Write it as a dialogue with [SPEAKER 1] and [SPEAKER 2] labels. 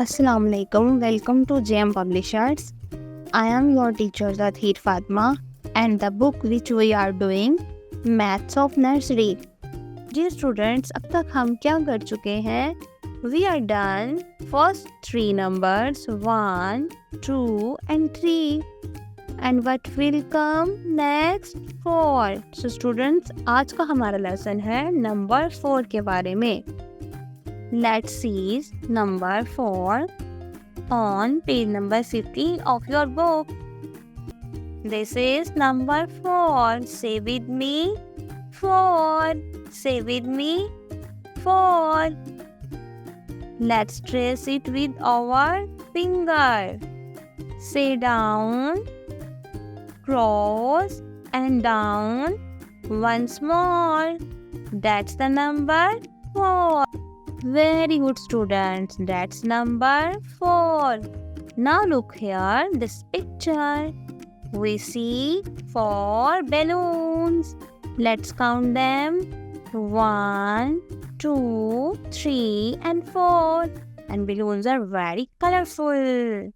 [SPEAKER 1] Assalamu alaikum. Welcome to JM Publishers. I am your teacher Zathir Fatma and the book which we are doing Maths of Nursery. Dear students, अब तक हम क्या कर चुके हैं? We are done first three numbers 1, 2 and 3. And what will come next? 4. So students, आज का हमारा लेसन है नंबर 4 के बारे में. Let's see number 4 on page number 15 of your book. This is number 4. Say with me. 4. Say with me. 4. Let's trace it with our finger. Say down, cross and down once more. That's the number 4. Very good students. That's number 4. Now look here, this picture. We see 4 balloons. Let's count them. 1, 2, 3 and 4. And balloons are very colorful.